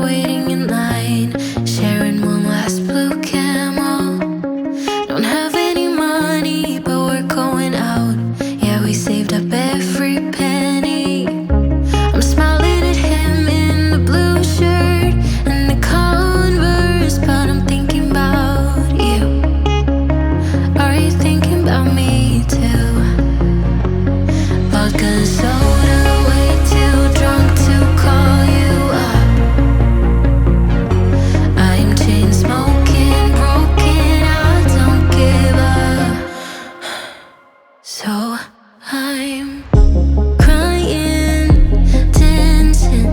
waiting in line, sharing one last blue camel. Don't have any money, but we're going out. Yeah, we saved up every penny. I'm smiling at him in the blue shirt and the Converse, but I'm thinking about you. Are you thinking about me too? Vodka and soda, way too drunk to call you up. I'm chain smoking, broken, I don't give up. So I'm crying, dancing,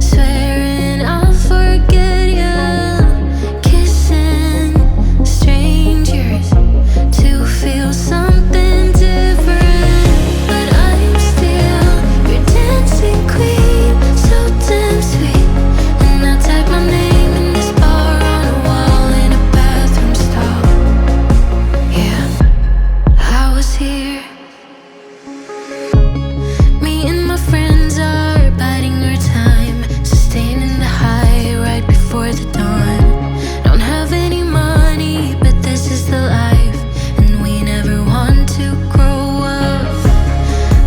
swearing I'll forget you. Kissing strangers to feel something different. But I'm still your dancing queen, so damn sweet. And I type my name in this bar on a wall in a bathroom stall. Yeah, I was here. Me and my friends are biding our time, sustaining the high right before the dawn. Don't have any money, but this is the life, and we never want to grow up.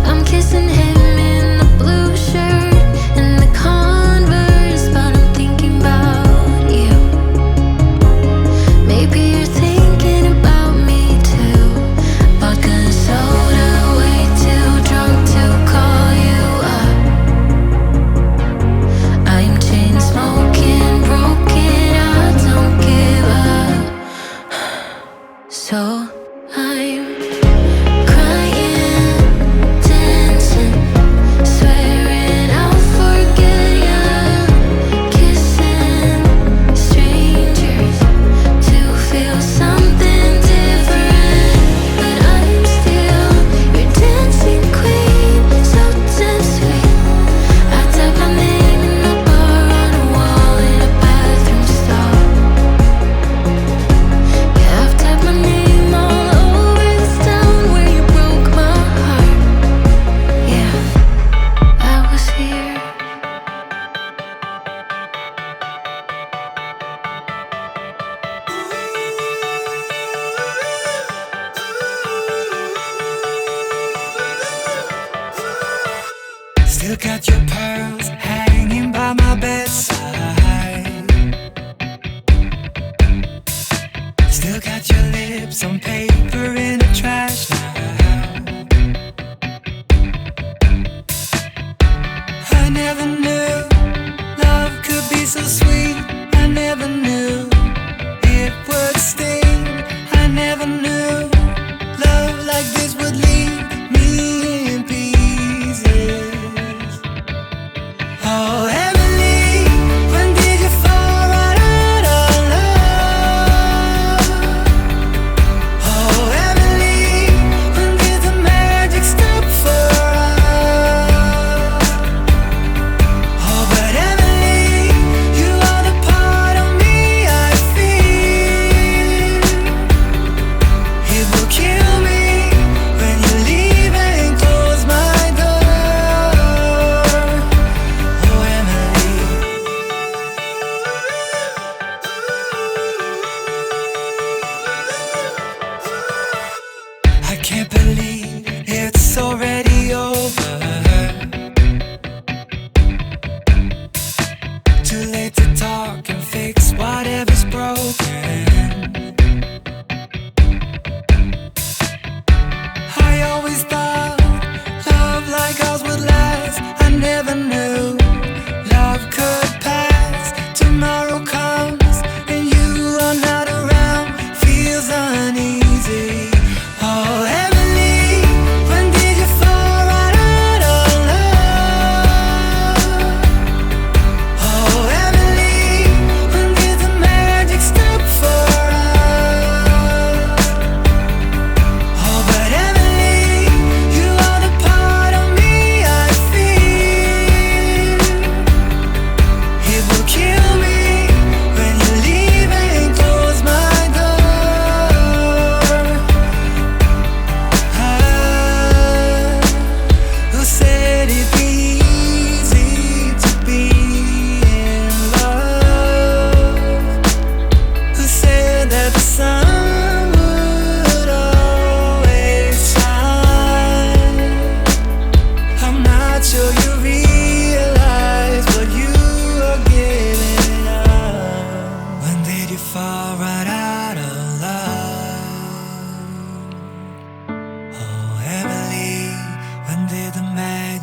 I'm kissing him in the blue shirt and the Converse, but I'm thinking about you. Maybe you're thinking about me too. Vodka and soda, way too drunk to call you up. I'm chain smoking, broken, I don't give up. So I'm crying, dancing, swearing I'll forget you. Kissing strangers to feel something different. But I'm still your dancing queen, so damn sweet. I type my name in the bar on a wall in a bathroom stall. Yeah, I've typed my name all over this town where you broke my heart. Yeah, I was here. Still got your pearls hanging by my bedside. Still got your lips on paper in a trash now. I never knew love could be so sweet. I never knew it would sting. I never knew love like this would leave me in pieces.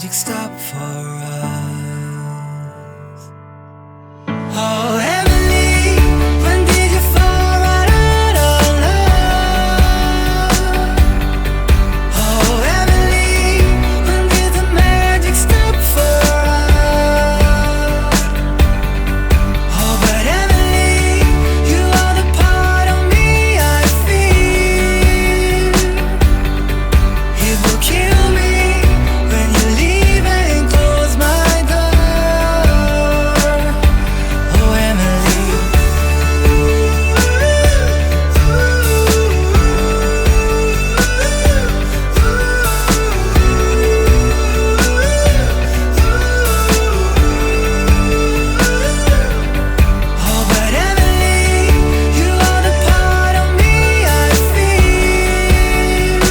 magic stop for us. Oh, Emily, when did you fall right out of love? Oh, Emily, when did the magic stop for us? Oh, but Emily, you are the part of me I feel. It will kill me when you leave and close my door. Oh, Emily. Oh, but Emily, you are the part of me I feel.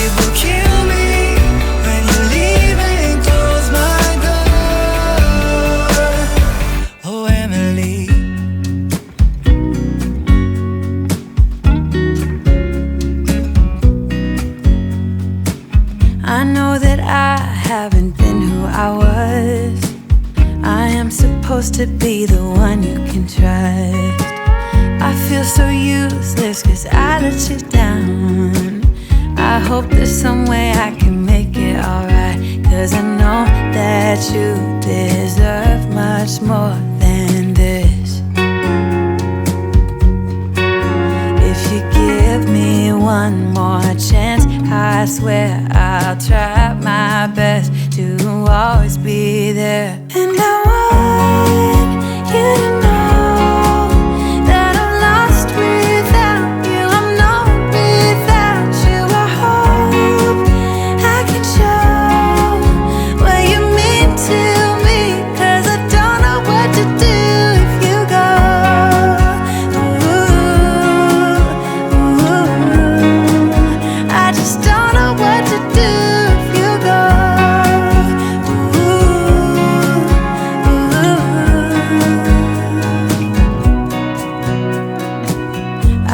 It will kill me when you leave and close my door. Oh, Emily. I know that I haven't been who I was. I am supposed to be the one you can trust. I feel so useless cause I let you down. I hope there's some way I can make it alright, cause I know that you deserve much more than this. If you give me one more chance, I swear I'll try my best to always be there. And I want you to know that I'm lost without you. I'm not without you. I hope I can show what you mean to me, cause I don't know what to do if you go. I just don't know what to do if you go.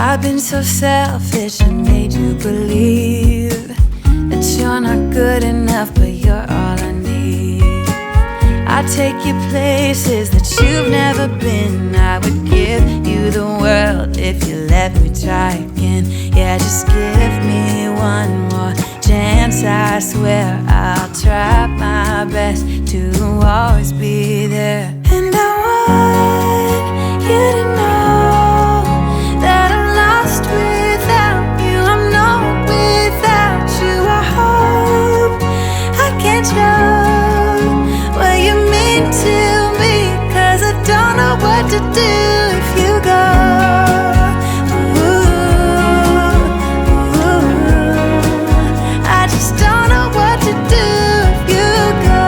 I've been so selfish and made you believe that you're not good enough, but you're all I need. I take you places that you've never been. I would give you the world if you let me try again. Yeah, just give me one more chance. I swear I'll try my best to always be there. And I want you to know that I'm lost without you. I'm not without you. I hope I can show what you mean to me, cause I don't know what to do if you go. I just don't know what to do if you go.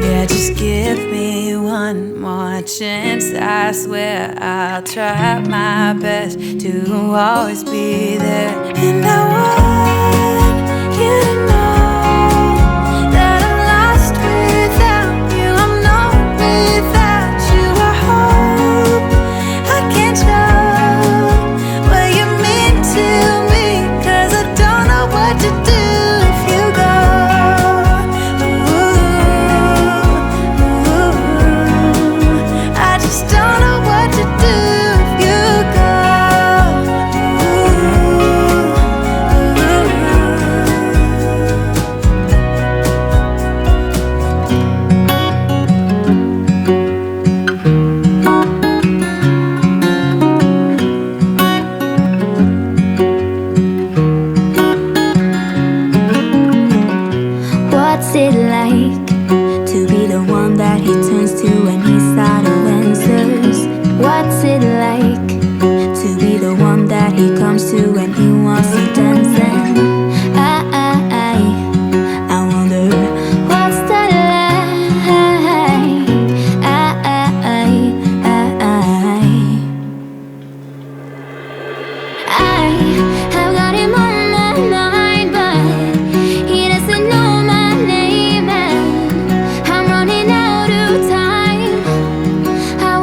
Yeah, just give me one more chance. I swear I'll try my best to always be there. And I want you to know that I'm lost without you. I'm not without you. I hope I can show what you mean to me, cause I don't know what to do if you go. I just don't know what to do if you go.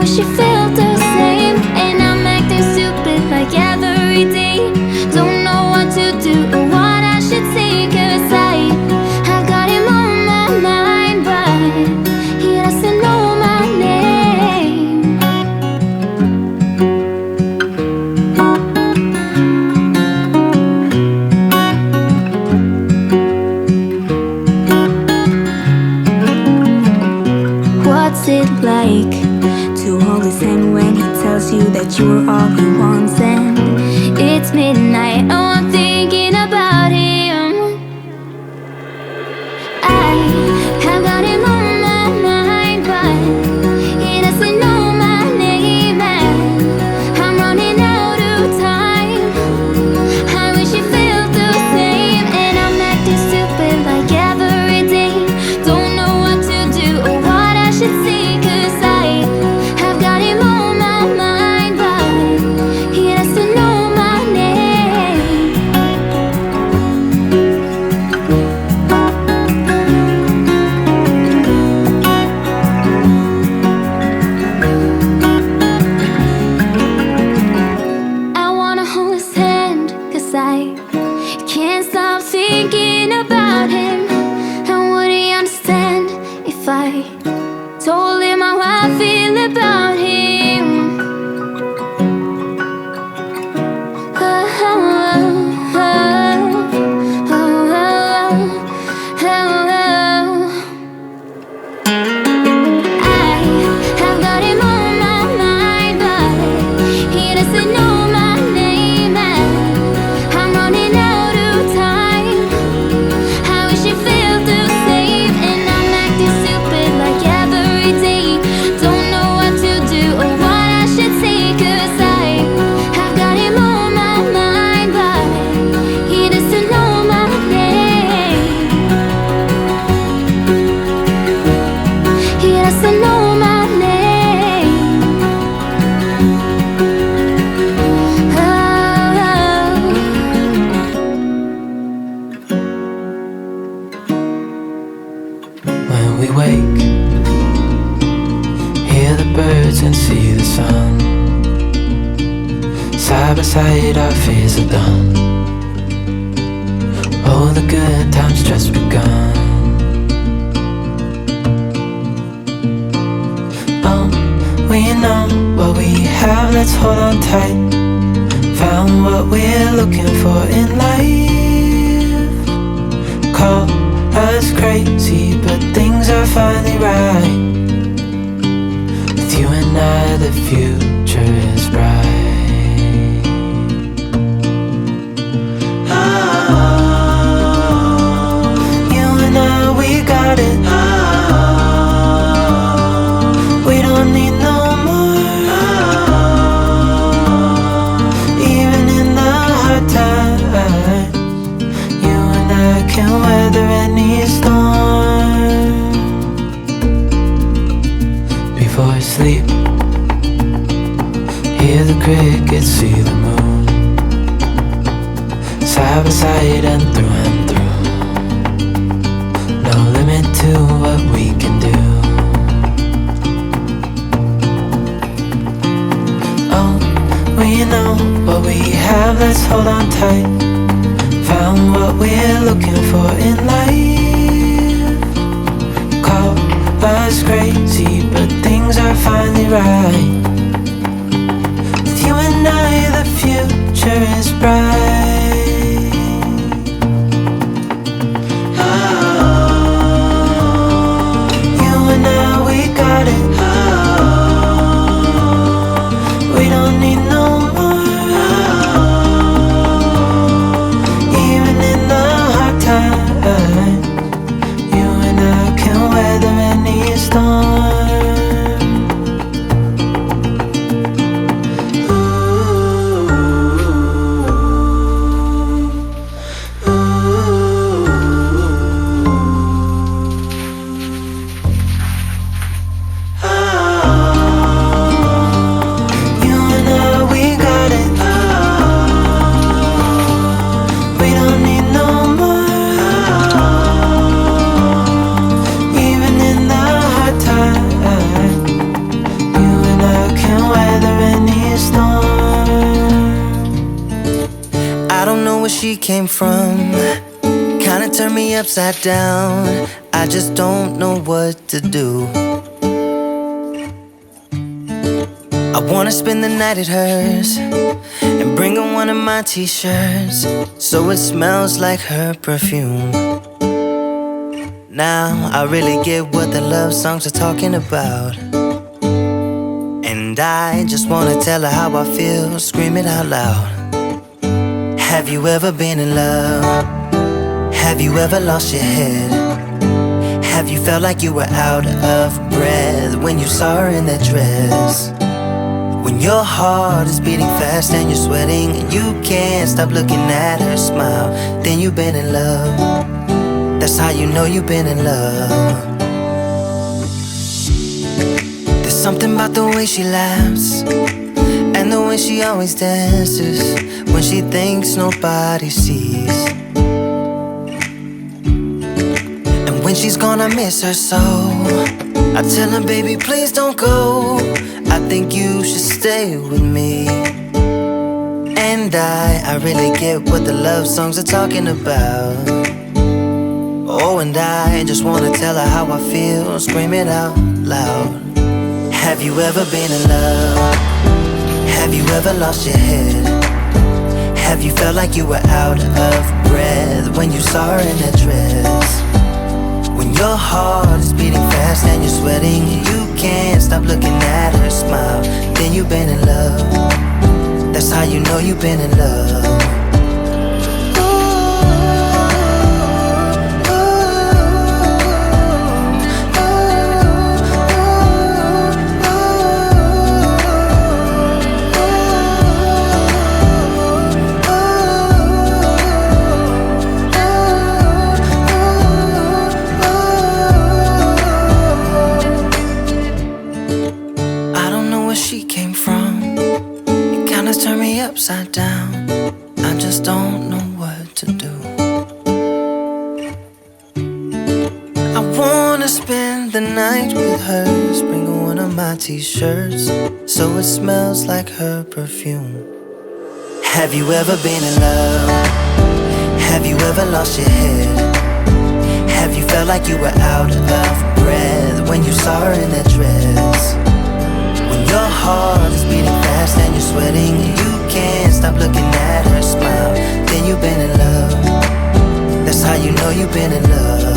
wish you felt the same. And I'm acting stupid like every day. Don't know what to do or what I should say, 'cause I got him on my mind, but he doesn't know my name. What's it like to hold his hand when he tells you that you are all he wants? And it's midnight, oh, I'm thinking about him. I have got him on my mind, but he doesn't know my name. And I'm running out of time. I wish you felt the same. And I'm acting stupid like every day. Don't know what to do or what I should say, 'cause I have got him on my mind, but he doesn't know my name. I wanna hold his hand, 'cause I can't stop thinking about him. And would he understand if I told him how I feel about him? Oh, oh, oh, oh, oh, oh. I have got him on my mind, but he doesn't know my name. And I'm running out of time. I wish you felt the same. And I'm acting stupid like every day. Don't know what to do or what I should say, 'cause I have got him on my mind, but he doesn't know my name. He doesn't know my name. When we wake, hear the birds and see the sun. Side by side our fears are done. Oh, the good times just begun. Oh, we know what we have, let's hold on tight. Found what we're looking for in life. Call us crazy, but things are finally right. With you and I, the future is bright. Oh, you and I, we got it. Oh, we don't need no more. Oh, even in the hard times, you and I can weather any storm. Before I sleep, hear the crickets, see the moon. Side by side and through. No limit to what we can do. Oh, we know what we have, let's hold on tight. Found what we're looking for in life. Call us crazy, but things are finally right. With you and I, the future is bright. Oh, you and I, we got it. Oh, we don't need no more. Oh, even in the hard times, you and I can weather any storm. came from. Kinda turned me upside down. I just don't know what to do. I wanna spend the night at hers and bring her one of my t-shirts so it smells like her perfume. Now I really get what the love songs are talking about, and I just wanna tell her how I feel, scream it out loud. Have you ever been in love? Have you ever lost your head? Have you felt like you were out of breath when you saw her in that dress? When your heart is beating fast and you're sweating and you can't stop looking at her smile, then you've been in love. That's how you know you've been in love. There's something about the way she laughs and the way she always dances when she thinks nobody sees. And when she's gone I miss her so. I tell her, baby, please don't go. I think you should stay with me. And I really get what the love songs are talking about. Oh, and I just wanna tell her how I feel, scream it out loud. Have you ever been in love? Have you ever lost your head? Have you felt like you were out of breath when you saw her in that dress? When your heart is beating fast and you're sweating and you can't stop looking at her smile, then you've been in love. That's how you know you've been in love. Upside down, I just don't know what to do. I wanna spend the night with her, bring her one of my t-shirts so it smells like her perfume. Have you ever been in love? Have you ever lost your head? Have you felt like you were out of breath when you saw her in that dress? When your heart is beating fast and you're sweating and you can't stop looking at her smile, then you've been in love. That's how you know you've been in love.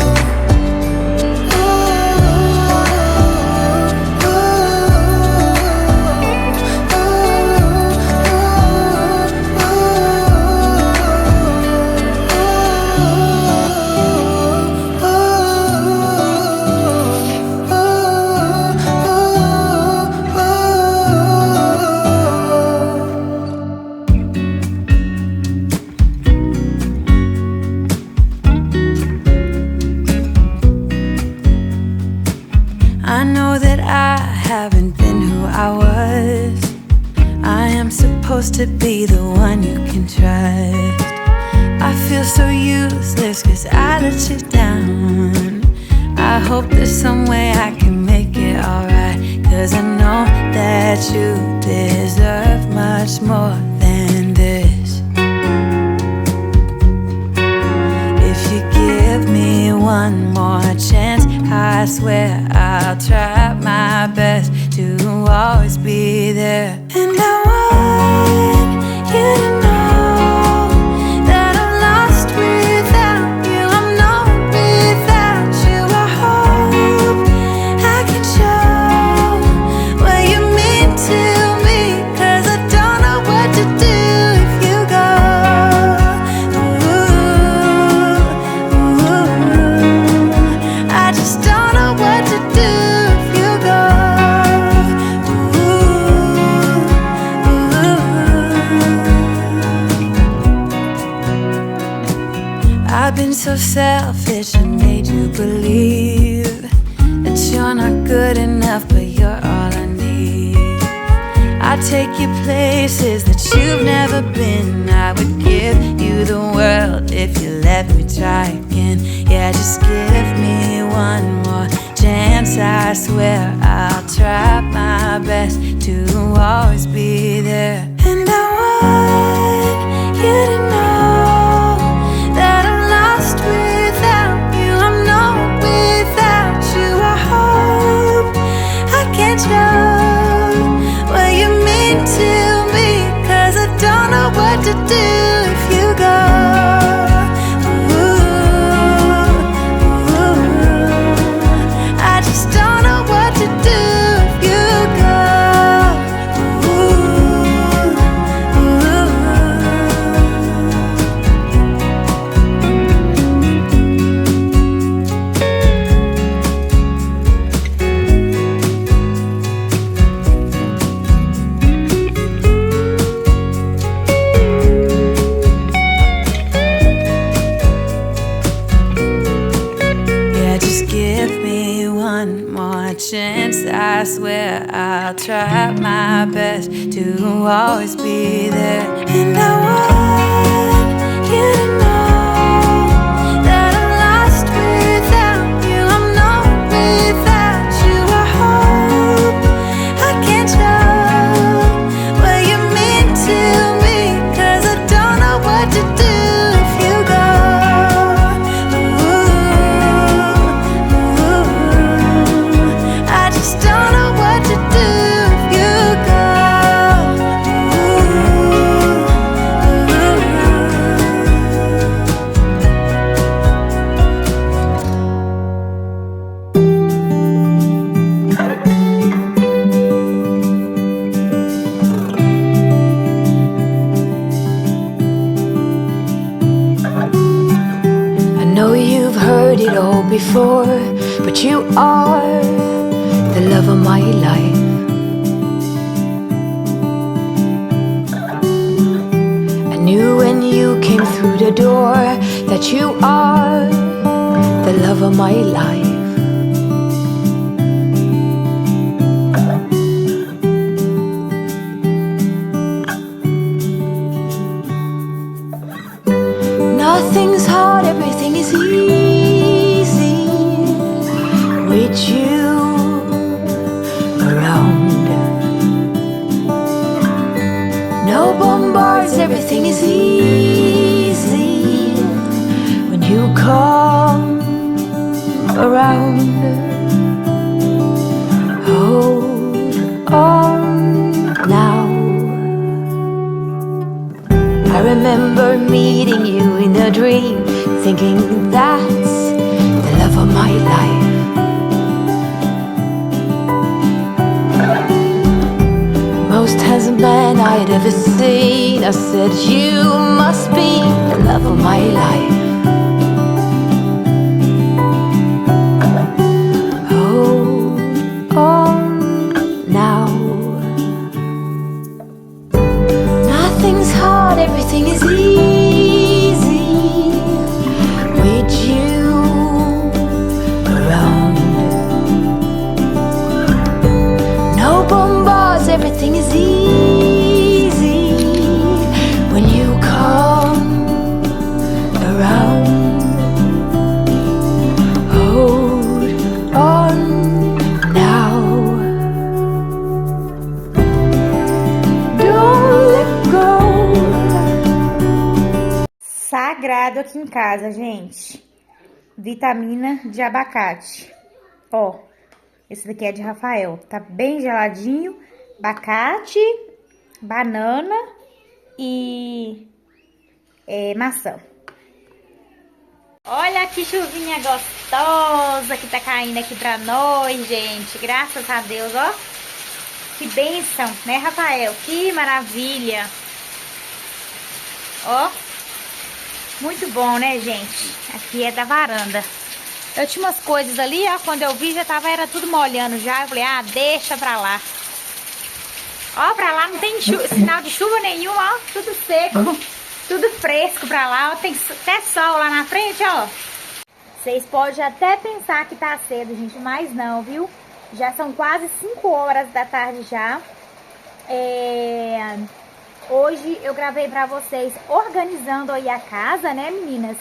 I know that I haven't been who I was. I am supposed to be the one you can trust. I feel so useless cause I let you down. I hope there's some way I can make it alright, cause I know that you deserve much more than this. If you give me one more chance, I swear I'll try my best to always be there. And I want you to know that I'm lost without you. I'm not without you. I hope I can show what you mean to me, cause I don't know what to do if you go. Ooh, I just don't know what to do if you go. I've been so selfish and made you believe that you're not good enough, but you're all I need. I take you places that you've never been. I would give you the world if you let me try again. Yeah, just give me one more chance. I swear I'll try my best to always be there. And I want you to know to do if you go. Ooh, ooh, I just don't know what to do if you go. I swear I'll try my best to always be there. And I want you to know that I'm lost without you. I'm known without you. I hope I can show what you mean to me, 'cause I don't know what to do if you go. Don't know what to do if you go. I know you've heard it all before, but you are the love of my life. I knew when you came through the door that you are the love of my life. Nothing's hard, everything is easy with you around. No bombards, everything is easy when you come around. Hold on now. I remember meeting you in a dream, thinking that's the love of my life. Most handsome man I'd ever seen. I said you must be the love of my life. Hold on now. Nothing's hard, everything is easy with you around. No bombards, everything is easy when you come around. Hold on now. Don't let go. Sagrado aqui em casa, gente. Vitamina de abacate. Ó, esse daqui é de Rafael. Tá bem geladinho. Abacate, banana e maçã. Olha que chuvinha gostosa que tá caindo aqui pra nós, gente. Graças a Deus, ó. Que bênção, né, Rafael? Que maravilha. Ó. Muito bom, né, gente? Aqui é da varanda. Eu tinha umas coisas ali, ó. Quando eu vi, era tudo molhando já. Eu falei, ah, deixa pra lá. Ó, pra lá não tem sinal de chuva nenhum, ó. Tudo seco. Tudo fresco pra lá, ó. Tem até sol lá na frente, ó. Vocês podem até pensar que tá cedo, gente, mas não, viu? Já são quase 5 horas da tarde já. Hoje eu gravei pra vocês organizando aí a casa, né, meninas?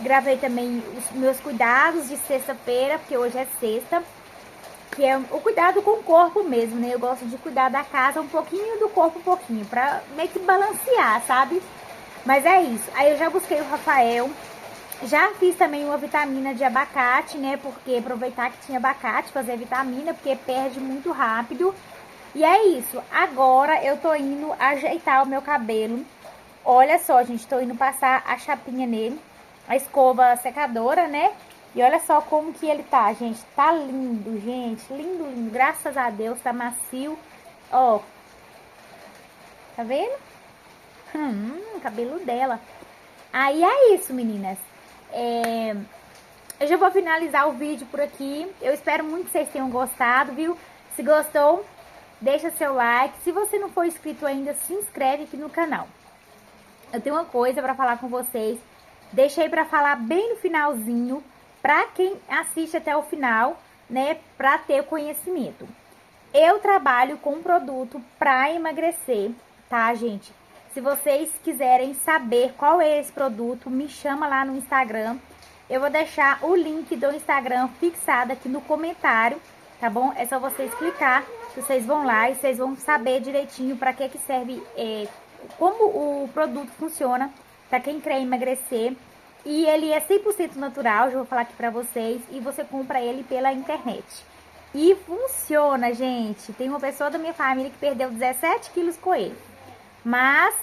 Gravei também os meus cuidados de sexta-feira, porque hoje é sexta. Que é o cuidado com o corpo mesmo, né? Eu gosto de cuidar da casa um pouquinho, do corpo um pouquinho, pra meio que balancear, sabe? Mas é isso. Aí eu já busquei o Rafael. Já fiz também uma vitamina de abacate, né? Porque aproveitar que tinha abacate, fazer vitamina, porque perde muito rápido. E é isso. Agora eu tô indo ajeitar o meu cabelo. Olha só, gente, tô indo passar a chapinha nele. A escova secadora, né? E olha só como que ele tá, gente. Tá lindo, gente. Lindo, lindo. Graças a Deus, tá macio. Ó. Tá vendo? Cabelo dela. Aí é isso, meninas. Eu já vou finalizar o vídeo por aqui. Eu espero muito que vocês tenham gostado, viu? Se gostou, deixa seu like. Se você não for inscrito ainda, se inscreve aqui no canal. Eu tenho uma coisa pra falar com vocês. Deixei pra falar bem no finalzinho, pra quem assiste até o final, né? Pra ter conhecimento. Eu trabalho com um produto pra emagrecer, tá, gente? Se vocês quiserem saber qual é esse produto, me chama lá no Instagram. Eu vou deixar o link do Instagram fixado aqui no comentário, tá bom? É só vocês clicar, que vocês vão lá e vocês vão saber direitinho para que serve, como o produto funciona para quem quer emagrecer. E ele é 100% natural, já vou falar aqui pra vocês, e você compra ele pela internet. E funciona, gente. Tem uma pessoa da minha família que perdeu 17 quilos com ele. Mas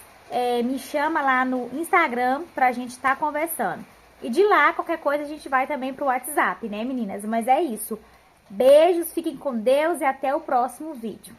me chama lá no Instagram pra gente estar conversando. E de lá, qualquer coisa, a gente vai também pro WhatsApp, né, meninas? Mas é isso. Beijos, fiquem com Deus e até o próximo vídeo.